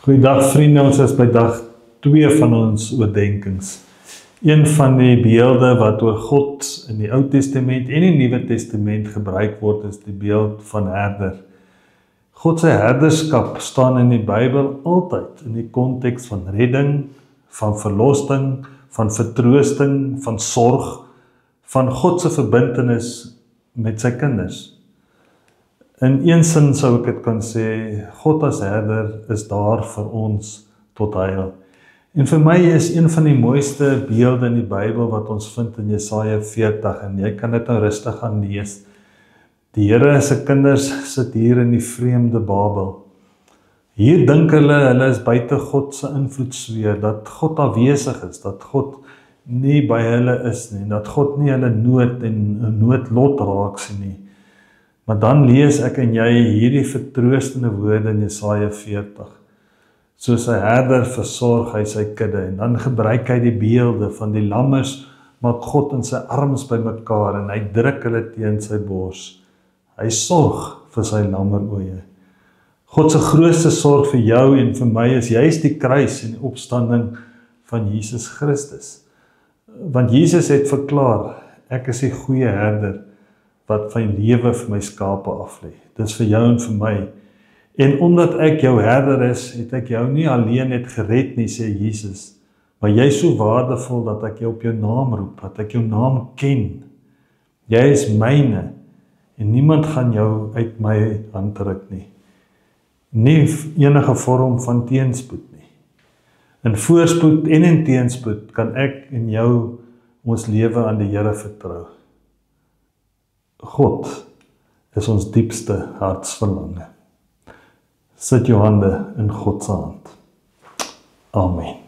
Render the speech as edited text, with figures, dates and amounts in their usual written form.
Goeiedag vriende, ons is by dag 2 van ons oordenkings. Een van die beelde wat oor God in die Ou Testament en die Nuwe Testament gebruik word, is die beeld van herder. God se herderskap staan in die Bybel altyd in die konteks van redding, van verlossing, van vertroosting, van sorg, van God se verbintenis met sy kinders. In een sin sou ek dit kan sê, God as herder is daar vir ons tot heil. En vir my is een van die mooiste beelde in die Bybel wat ons vind in Jesaja 40, en jy kan dit nou rustig gaan lees. Die Here se kinders sit hier in die vreemde Babel. Hier dink hulle is buite God se invloedssfeer, dat God afwesig is, dat God nie by hulle is nie, dat God nie hulle nood en noodlot raak sien nie. Maar dan lees ek en jy hierdie vertroostende woorde in Jesaja 40. Soos 'n herder versorg hy sy kudde, en dan gebruik hy die beelde van die lammers, maak God in sy arms bymekaar en hy druk hulle teen sy bors. Hy sorg vir sy lammeroë. God se grootste sorg vir jou en vir my is juist die kruis en die opstanding van Jesus Christus. Want Jesus het verklaar, ek is die goeie herder wat my lewe vir my skape aflê. Dit is vir jou en vir my. En omdat ek jou herder is, het ek jou nie alleen net gered nie, sê Jesus, maar jy is so waardevol dat ek jou op jou naam roep, dat ek jou naam ken. Jy is myne, en niemand gaan jou uit my hand ruk nie. Nie enige vorm van teenspoed nie. In voorspoed en in teenspoed kan ek en jou ons lewe aan die Here vertrou. God is ons diepste hartsverlange. Sit jou hande in God se hand. Amen.